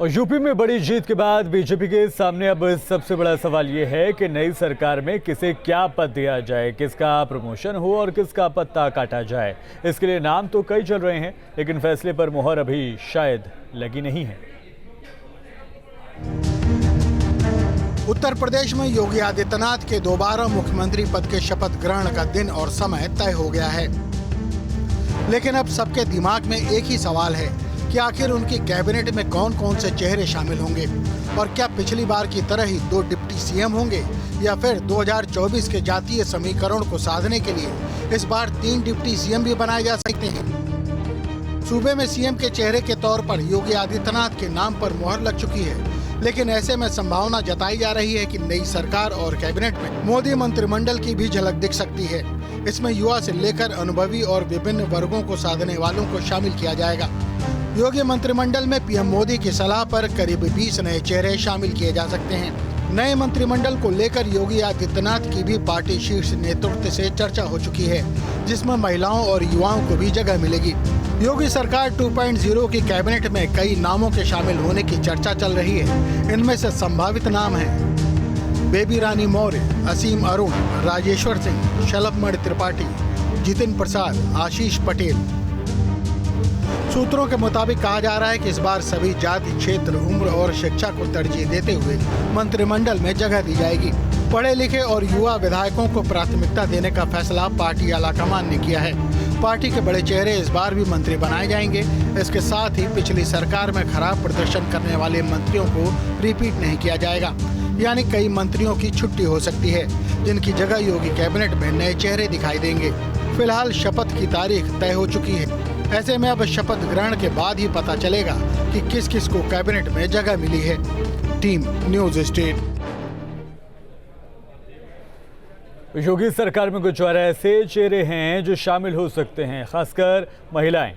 और यूपी में बड़ी जीत के बाद बीजेपी के सामने अब सबसे बड़ा सवाल ये है कि नई सरकार में किसे क्या पद दिया जाए, किसका प्रमोशन हो और किसका पत्ता काटा जाए। इसके लिए नाम तो कई चल रहे हैं, लेकिन फैसले पर मुहर अभी शायद लगी नहीं है। उत्तर प्रदेश में योगी आदित्यनाथ के दोबारा मुख्यमंत्री पद के शपथ ग्रहण का दिन और समय तय हो गया है, लेकिन अब सबके दिमाग में एक ही सवाल है कि आखिर उनकी कैबिनेट में कौन कौन से चेहरे शामिल होंगे और क्या पिछली बार की तरह ही 2 डिप्टी सीएम होंगे या फिर 2024 के जातीय समीकरण को साधने के लिए इस बार 3 डिप्टी सीएम भी बनाए जा सकते हैं। सूबे में सीएम के चेहरे के तौर पर योगी आदित्यनाथ के नाम पर मुहर लग चुकी है, लेकिन ऐसे में संभावना जताई जा रही है कि नई सरकार और कैबिनेट में मोदी मंत्रिमंडल की भी झलक दिख सकती है। इसमें युवा से लेकर अनुभवी और विभिन्न वर्गों को साधने वालों को शामिल किया जाएगा। योगी मंत्रिमंडल में पीएम मोदी की सलाह पर करीब 20 नए चेहरे शामिल किए जा सकते हैं। नए मंत्रिमंडल को लेकर योगी आदित्यनाथ की भी पार्टी शीर्ष नेतृत्व से चर्चा हो चुकी है, जिसमें महिलाओं और युवाओं को भी जगह मिलेगी। योगी सरकार 2.0 की कैबिनेट में कई नामों के शामिल होने की चर्चा चल रही है। इनमें से संभावित नाम हैं बेबी रानी मौर्य, असीम अरुण, राजेश्वर सिंह, शलभमणि त्रिपाठी, जितिन प्रसाद, आशीष पटेल। सूत्रों के मुताबिक कहा जा रहा है कि इस बार सभी जाति, क्षेत्र, उम्र और शिक्षा को तरजीह देते हुए मंत्रिमंडल में जगह दी जाएगी। पढ़े लिखे और युवा विधायकों को प्राथमिकता देने का फैसला पार्टी आलाकमान ने किया है। पार्टी के बड़े चेहरे इस बार भी मंत्री बनाए जाएंगे। इसके साथ ही पिछली सरकार में खराब प्रदर्शन करने वाले मंत्रियों को रिपीट नहीं किया जाएगा, यानी कई मंत्रियों की छुट्टी हो सकती है, जिनकी जगह योगी कैबिनेट में नए चेहरे दिखाई देंगे। फिलहाल शपथ की तारीख तय हो चुकी है। ऐसे में अब शपथ ग्रहण के बाद ही पता चलेगा कि किस किस को कैबिनेट में जगह मिली है। Team news state. योगी सरकार में कुछ और ऐसे चेहरे हैं जो शामिल हो सकते हैं, खासकर महिलाएं।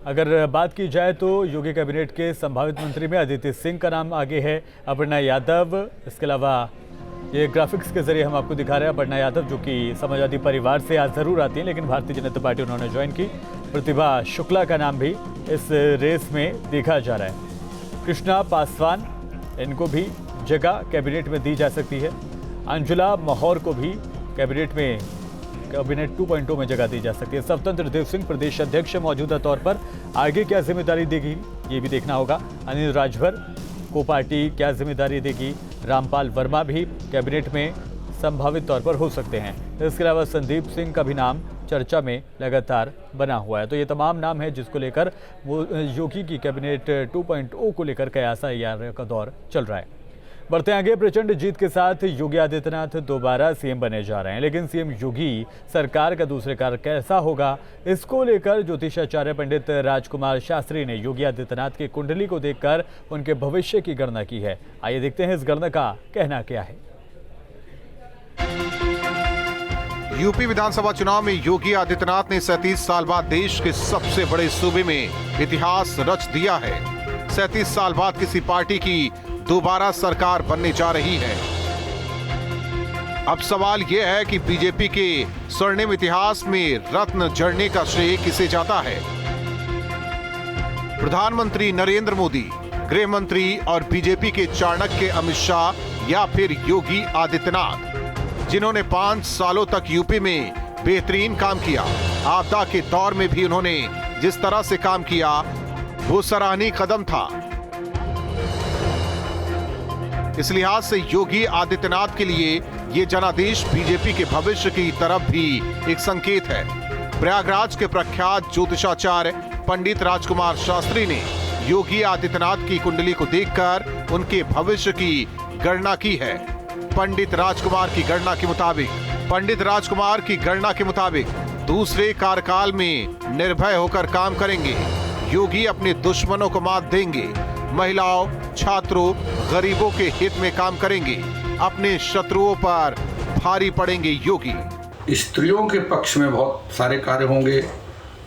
अगर बात की जाए तो योगी कैबिनेट के संभावित मंत्री में अदिति सिंह का नाम आगे है, अपर्णा यादव। इसके अलावा ये ग्राफिक्स के जरिए हम आपको दिखा रहे हैं अपर्णा यादव, जो कि समाजवादी परिवार से आज जरूर आती हैं, लेकिन भारतीय जनता पार्टी उन्होंने ज्वाइन की। प्रतिभा शुक्ला का नाम भी इस रेस में देखा जा रहा है। कृष्णा पासवान, इनको भी जगह कैबिनेट में दी जा सकती है। अंजुला महोर को भी कैबिनेट 2.0 में जगह दी जा सकती है। स्वतंत्र देव सिंह प्रदेश अध्यक्ष मौजूदा तौर पर, आगे क्या जिम्मेदारी देगी ये भी देखना होगा। अनिल राजभर को पार्टी क्या जिम्मेदारी देगी। रामपाल वर्मा भी कैबिनेट में संभावित तौर पर हो सकते हैं। इसके अलावा संदीप सिंह का भी नाम चर्चा में लगातार बना हुआ है। तो ये तमाम नाम है जिसको लेकर वो योगी की कैबिनेट 2.0 को लेकर कयास तैयारी का दौर चल रहा है। बढ़ते आगे, प्रचंड जीत के साथ योगी आदित्यनाथ दोबारा सीएम बने जा रहे हैं, लेकिन सीएम योगी सरकार का दूसरे कार्य कैसा होगा, इसको लेकर ज्योतिषाचार्य पंडित राजकुमार शास्त्री ने योगी आदित्यनाथ की कुंडली को देखकर उनके भविष्य की गणना की है। आइए देखते हैं इस गणना का कहना क्या है। यूपी विधानसभा चुनाव में योगी आदित्यनाथ ने 37 साल बाद देश के सबसे बड़े सूबे में इतिहास रच दिया है। 37 साल बाद किसी पार्टी की दोबारा सरकार बनने जा रही है। अब सवाल यह है कि बीजेपी के स्वर्णिम इतिहास में रत्न जड़ने का श्रेय किसे जाता है। प्रधानमंत्री नरेंद्र मोदी, गृह मंत्री और बीजेपी के चाणक्य अमित शाह या फिर योगी आदित्यनाथ, जिन्होंने 5 सालों तक यूपी में बेहतरीन काम किया। आपदा के दौर में भी उन्होंने जिस तरह से काम किया वो सराहनीय कदम था। इस लिहाज से योगी आदित्यनाथ के लिए ये जनादेश बीजेपी के भविष्य की तरफ भी एक संकेत है। प्रयागराज के प्रख्यात ज्योतिषाचार्य पंडित राजकुमार शास्त्री ने योगी आदित्यनाथ की कुंडली को देखकर उनके भविष्य की गणना की है। पंडित राजकुमार की गणना के मुताबिक दूसरे कार्यकाल में निर्भय होकर काम करेंगे। योगी अपने दुश्मनों को मात देंगे, महिलाओं, छात्रों, गरीबों के हित में काम करेंगे, अपने शत्रुओं पर भारी पड़ेंगे योगी। स्त्रियों के पक्ष में बहुत सारे कार्य होंगे,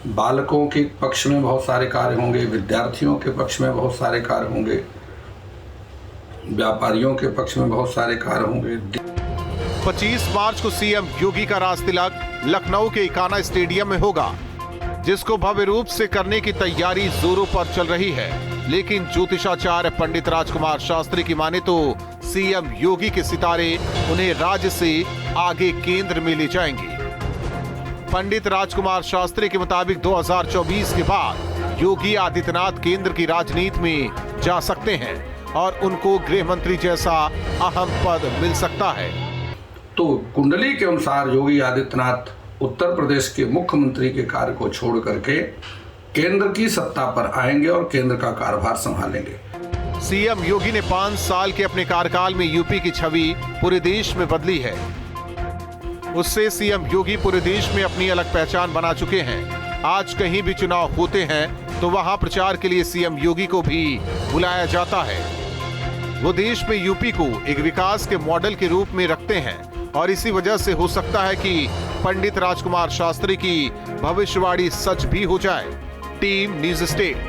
बालकों के पक्ष में बहुत सारे कार्य होंगे, विद्यार्थियों के पक्ष में बहुत सारे कार्य होंगे, व्यापारियों के पक्ष में बहुत सारे कार्य होंगे। 25 मार्च को सीएम योगी का राजतिलक लखनऊ के इकाना स्टेडियम में होगा, जिसको भव्य रूप से करने की तैयारी जोरों पर चल रही है। लेकिन ज्योतिषाचार्य पंडित राजकुमार शास्त्री की माने तो सीएम योगी के सितारे उन्हें राज्य से आगे केंद्र में ले जाएंगे। पंडित राजकुमार शास्त्री के मुताबिक 2024 के बाद योगी आदित्यनाथ केंद्र की राजनीति में जा सकते हैं और उनको गृह मंत्री जैसा अहम पद मिल सकता है। तो कुंडली के अनुसार योगी आदित्यनाथ उत्तर प्रदेश के मुख्यमंत्री के कार्य को छोड़ करके केंद्र की सत्ता पर आएंगे और केंद्र का कार्यभार संभालेंगे। सीएम योगी ने 5 साल के अपने कार्यकाल में यूपी की छवि पूरे देश में बदली है। उससे सीएम योगी पूरे देश में अपनी अलग पहचान बना चुके हैं। आज कहीं भी चुनाव होते हैं तो वहां प्रचार के लिए सीएम योगी को भी बुलाया जाता है। वो देश में यूपी को एक विकास के मॉडल के रूप में रखते हैं और इसी वजह से हो सकता है कि पंडित राजकुमार शास्त्री की भविष्यवाणी सच भी हो जाए। Team news state.